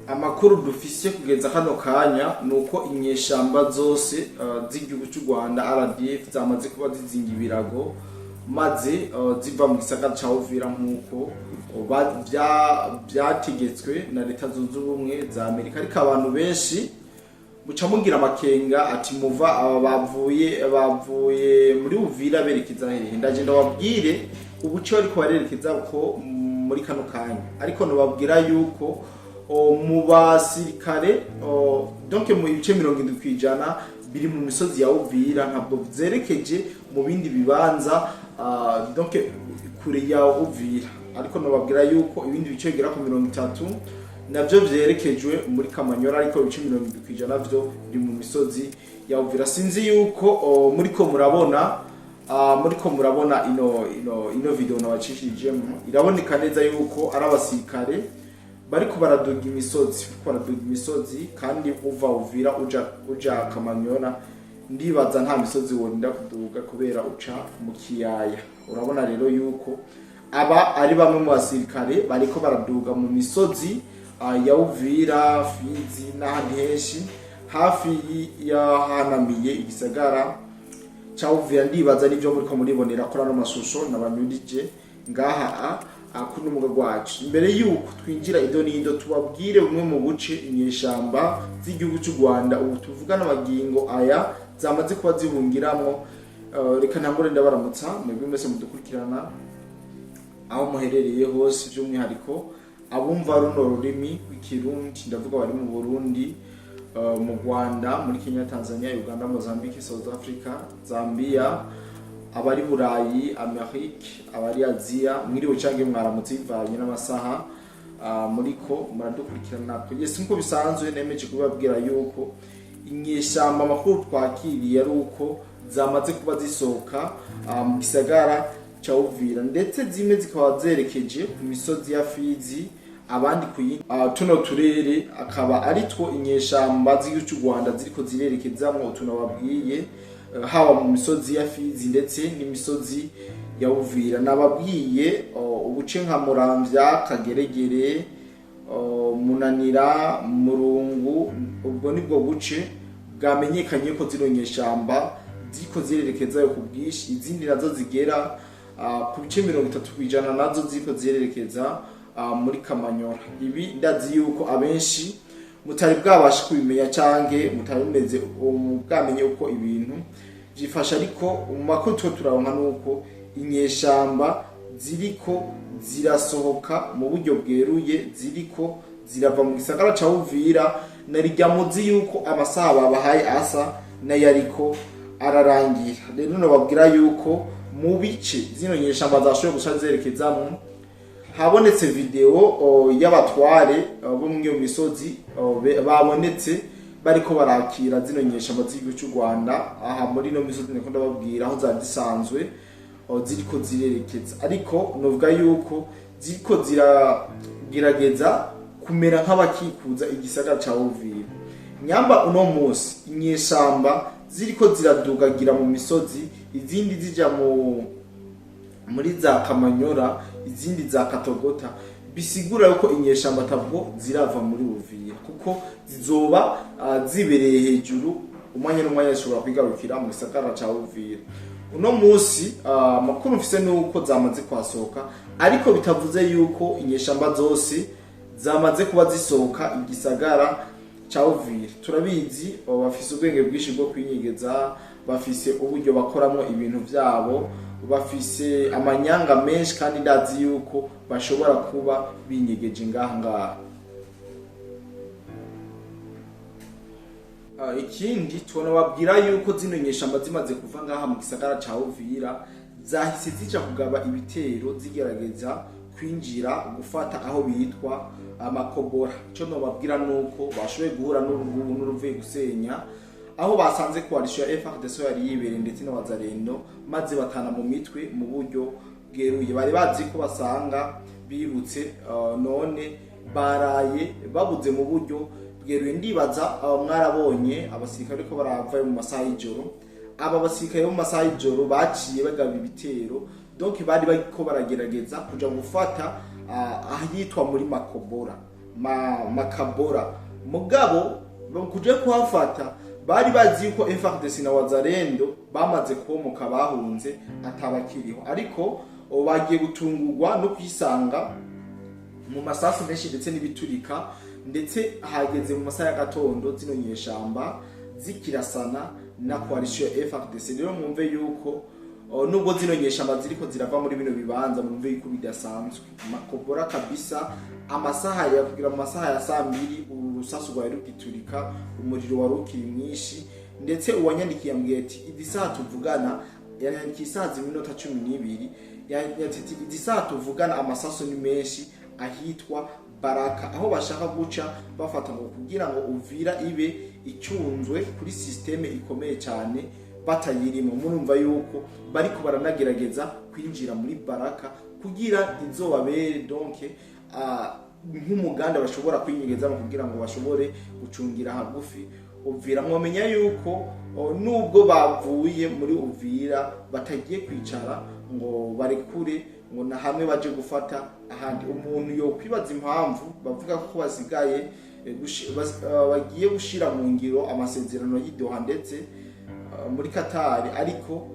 amakuru dufise kugeza kano kanya nuko inyeshamba zose z'igihugu cy'u Rwanda RDF zamaze kuba zizinga ibirago maze ziva mu gisagara ca Uvira nkuko byategetswe na leta zunze ubumwe za Amerika. Ariko abantu benshi muca mugira amakenga ati muva aba bavuye muri Uvira berekeza hehe. Ndaje ndababwire ubuce bariko barerekeza ko muri kano kanya, ariko nababwira yuko mu basirikare donc mu bice 70% biri mu misozi ya Uvira, ntabwo zerekeje mu bindi bibanza donc kure ya Uvira. Ariko nababwira yuko ibindi bice bigera ku 30 navyo vyerekejwe muri Kamanyora, ariko ibice 70% navyo biri mu misozi ya Uvira. Sinzi yuko muriko murabona ino video nabacishije, iraboneka neza yuko ari abasirikare bariko baraduga imisozi kandi uva Uvira uja Kamanyora. Ndibaza nta misozi worinda kuduga kubera uca mu kiyaya. Urabona rero yuko aba ari bamwe mu basirikare bariko baraduga mu misozi ya Uvira, Fizi n'ahandi henshi hafi yahanamiye igisagara ca Uvira. Ndibaza nivyo muriko muribonera kuri ano mashusho nabanyurije ngaha kuno muga gwacu. Imbere yuko twinjira idonindo tubabwire bumwe mu buce inyeshamba z'igihugu cy'u Rwanda ubu tuvugana magingo aya zamaze kuba zihungiramwo. Reka ntangore ndabaramutsa mwebwe mwese mudukurikirana aho muherereye hose, by'umwihariko abumva runo rurimi rw'ikirundi, ndavuga bari mu Burundi, mu Rwanda, muri Kenya, Tanzania, Uganda, Mozambique, South Africa, Zambia, abari Burayi, Amerique, abari Aziya. Mwiriwe canke mwaramutse bivanye n'amasaha muriko muradukurikirana. Kugeza nkuko bisanzwe nemeje kubabwira yuko inyeshamba amakuru twakiriye ari uko zamaze kuba zisohoka mu gisagara ca Uvira, ndetse zimwe zikaba zerekeje ku misozi ya Fizi, abandi ku tuno turere akaba ari two inyeshamba z'igihugu cy'u Rwanda ziriko zirerekezamwo. Tunababwiye haba mu misozi ya Fizi ndetse n'imisozi ya Uvira. Nababwiye ubuce nka Muramvya, Kageregere, Munanira, Murungu, ubwo nibwo buce bwamenyekanye ko zino nyeshamba ziko zirerekezayo ku bwishi. Izindi nazo zigera ku bice 30% nazo ziko zirerekeza muri Kamanyora. Ibi ndazi yuko abenshi mutari bwabasha kubimenya canke mutari meze bwamenye uko ibintu byifasha, ariko mu makuru turaronka nuko inyeshamba ziriko zirasohoka mu buryo bweruye, ziriko zirava mu gisagara ca Uvira. Narijya muzi yuko amasaha babahaye asa n'ayariko ararangira. Rero nababwira yuko mu bice zino nyeshamba zashoboye guca zerekezamwo habonetse video y'abatware bo mu misozi babonetse bariko barakira zino nyeshamba z'igihugu cy'u Rwanda aha muri no misozi niko ndababwira aho zazisanzwe ziriko zirerekeza. Ariko novuga yuko ziriko ziragerageza kumera nk'abakikuza igisagara ca Uvira. Nyamba uno munsi inyeshamba ziriko ziradugagira mu misozi, izindi zija muri za Kamanyora, izindi za Katogota. Bisigura yuko inyeshamba tabwo zirava muri Uvira kuko zizoba zibereye hejuru, umwanya n'umwanya zishobora kwigarukira mu gisagara ca Uvira. Uno munsi makuru mfise nuko zamaze kwasohoka, ariko bitavuze yuko inyeshamba zose zamaze kuba zisohoka igisagara ca Uvira. Turabizi bafise ubwenge bwinshi bwo kwinyegeza, bafise uburyo bakoramo ibintu vyabo, bafise amanyanga menshi, kandi ndazi yuko bashobora kuba binyegeje ngaha. Ikindi tunababwira yuko zino nyeshamba zimaze kuva ngaha mu gisagara ca Uvira zahise zija kugaba ibitero zigerageza kwinjira gufata aho bitwa amakobora. Cyo nobabwira nuko bashoboye guhura n'uruvuye gusenya aho basanze coalition ya FARDC yari yibere ndetse n'abazarendo, maze batana mu mitwe mu buryo bweruye. Bari bazi ko basanga bibutse none baraye babuze mu buryo bweruye. Ndibaza mwarabonye abasirikare ko barava mu masaha y'ijoro. Aba basirikare mu masaha y'ijoro baciye bagaba ibitero, donc bari bariko baragerageza kuja gufata ahitwa muri Makobora. makabora mugabo kuje kuhafata bari bazi yuko FARDC na wazalendo bamaze komoka bahunze atabakiriho, ariko bagiye gutungurwa no kwisanga mu masasu menshi ndetse n'ibiturika, ndetse hageze mu masaha y'agatondo zino nyeshamba zikirasana na coalition FARDC. Rero mwumve yuko nubwo zino nyeshamba ziriko zirava muri bino bibanza, mwumve yuko bidasanzwe makobora kabisa. Amasaha ya kugira mu masaha ya saa 2 urusasu rwa rugiturika, umuriro wa rukiri mwinshi, ndetse uwanyandikiye ambwiye ati idi saa tuvugana, yanyandikiye saa 12:12, yati idi saa tuvugana amasasu ni menshi ahitwa Baraka, aho bashaka guca bafata ngo kugira ngo Uvira ibe icyunzwe kuri systeme ikomeye cyane batayirimo. Murumva yuko bariko baranagerageza kwinjira muri Baraka kugira izobabere donc nk'umuganda bashobora kwinyegeza kugira ngo bashobore gucungira hagufi Uvira. Mwomenya yuko nubwo bavuye muri Uvira batagiye kwicara ngo barekure ngo na hamwe baje gufata ahandi. Umuntu yo kwibaza impamvu bavuga ko basigaye bagiye gushira mu ngiro amasezerano y'Idoha ndetse muri Qatar, ariko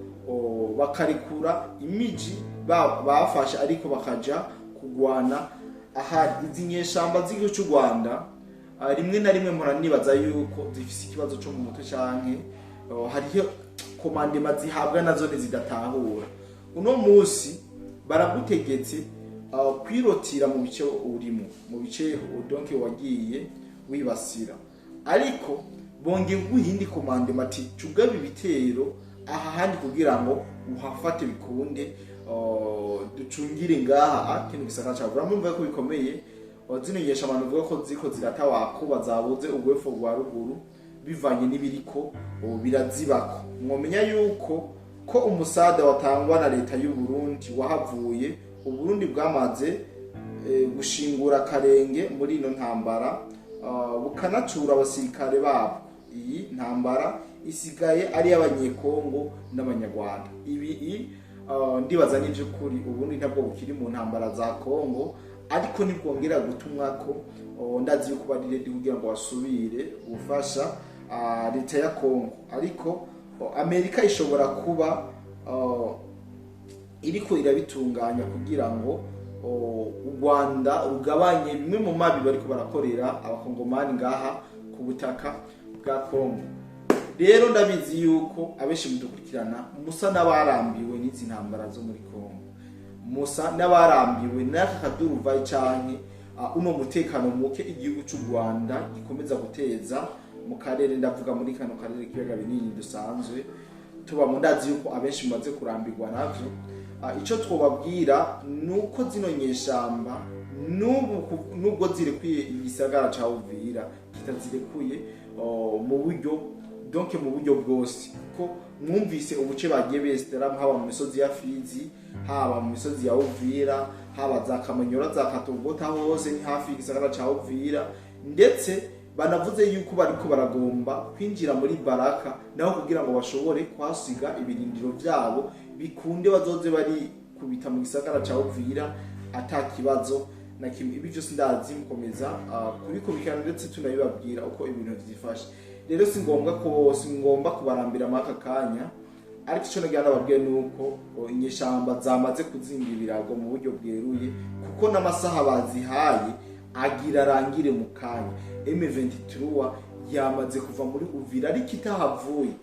bakarekura imiji bafashe ariko bakaja kugwana ahari. Izi nyeshamba z'igihugu cy'u Rwanda rimwe na rimwe muranibaza yuko zifise ikibazo cyo mu mutwe canke hariho komandema zihabwa nazo zidatahura. Uno musi baragutegetse kwirotira mu bice urimo, mu bice donc wagiye wibasira, ariko bonge guhindi komandema ati cugabe ibitero aha handi kugira ngo uhafate bikunde ducungire ngaha kintu gisaka cha Buramumva ko bikomeye. Zino nyesha abantu vuga ko ziko ziratawako bazabuze ugwefo rwa ruguru bivanye n'ibiriko birazibako. Mwomenya yuko ko umusada watangwa na leta y'u Burundi wahavuye, u Burundi bwamaze gushingura karenge muri ino ntambara, bukanacura abasirikare babo. Iyi ntambara isigaye ari y'abanyekongo n'abanyarwanda. Ibi ndibaza n'ivy'ukuri Uburundi ntabwo bukiri mu ntambara za Kongo, ariko nibwongera gutumwa ko ndazi yuko bari ready kugira ngo basubire gufasha leta ya Kongo, ariko Amerika ishobora kuba iriko irabitunganya kugira ngo u Rwanda rugabanye bimwe mu mabi bariko barakorera abakongomani ngaha ku butaka bwa Kongo. Rero ndabizi yuko abeshi mudukurikirana musa n'abarambiwe n'izi ntambara zo muri Kongo, musa n'abarambiwe n'aka kaduruvayi canke uno mutekano muke igihugu cy'u Rwanda gikomeza guteza mu karere. Ndavuga muri kano karere k'ibiyaga binini dusanzwe tuba mu, ndazi yuko abenshi mumaze kurambirwa navyo. Ico twobabwira nuko zino nyeshamba nubwo zirekuye igisagara ca Uvira kitazirekuye mu buryo donc mu buryo bwose, ko mwumvise ubuce bagiye bestera haba mu misozi ya Fizi, haba mu misozi ya Uvira, haba za Kamanyora, za Katogota, hose ni hafi igisagara ca Uvira, ndetse banavuze yuko bariko baragomba kwinjira muri Baraka naho kugira ngo bashobore kwasiga ibirindiro byabo bikunde bazoze bari kubita mu gisagara ca Uvira atakibazo na kimwe. Ibi byose ndazi mukomeza kubikubikana ndetse tunabibabwira uko ibintu byifashe. Rero singomba kubarambira maka kanya, ariko ico nagira nababwiye nuko inyeshamba zamaze kuzinga ibirago mu buryo bweruye, kuko n'amasaha bazihaye agira arangire mu kanya. M23 yamaze kuva muri Uvira ariko itahavuye.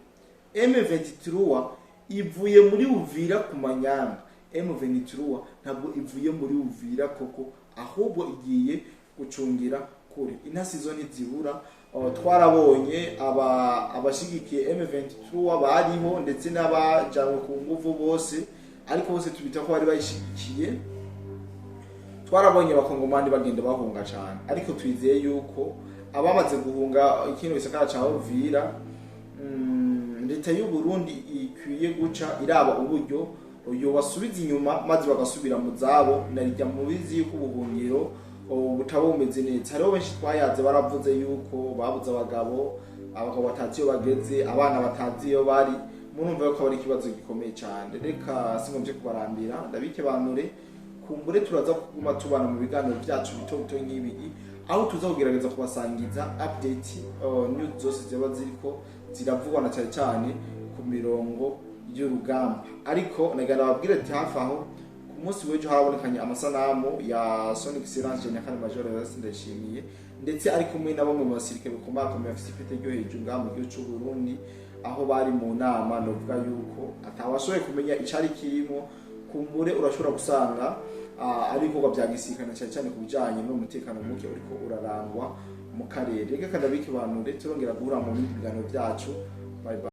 M23 ivuye muri Uvira ku Manyanga. M23 ntabwo ivuye muri Uvira koko, ahubwo igiye gucungira kure. Intasizo ntizibura. Twarabonye abashigikiye M23 bariho ndetse n'abajanwe ku nguvu bose, ariko bose tubita ko bari bayishigikiye. Twarabonye abakongomani bagenda bahunga cyane, ariko twizeye yuko abamaze guhunga ikintu gisakara ca Uvira, leta y'u Burundi ikwiye guca iraba uburyo uyo basubiza inyuma maze bagasubira mu zabo. Narijya mu bizi yuko ubuhungiro butabumeze neza. Hariho benshi twayaze baravuze yuko babuze abagabo batazi iyo bageze, abana batazi iyo bari. Murumva yuko bari ikibazo gikomeye cyane. Reka singombye kubarambira, ndabike banure kumbure turaza kuguma tubana mu biganiro byacu bito bito nk'ibi aho tuza kugerageza kubasangiza update news zose ziba ziriko ziravugwa na cyane ku mirongo y'urugamba. Ariko nagana babwire ati hafi aho ku munsi w'ejo habonekanye amasanamu ya Son Excellence General Major Ndayishimiye ndetse ari kumwe na bamwe mu basirikare bakomeye bafite ipete ryo hejuru ngaha mu gihugu cy'u Burundi, aho bari mu nama novuga yuko atawashoboye kumenya icari kirimo. Kumbure urashobora gusanga ari ibikorwa bya gisirikare cyane ku bijanye n'umutekano muke uriko urarangwa mu karere. Reka kadabike bantu turongera guhura mu biganiro byacu. Bye bye.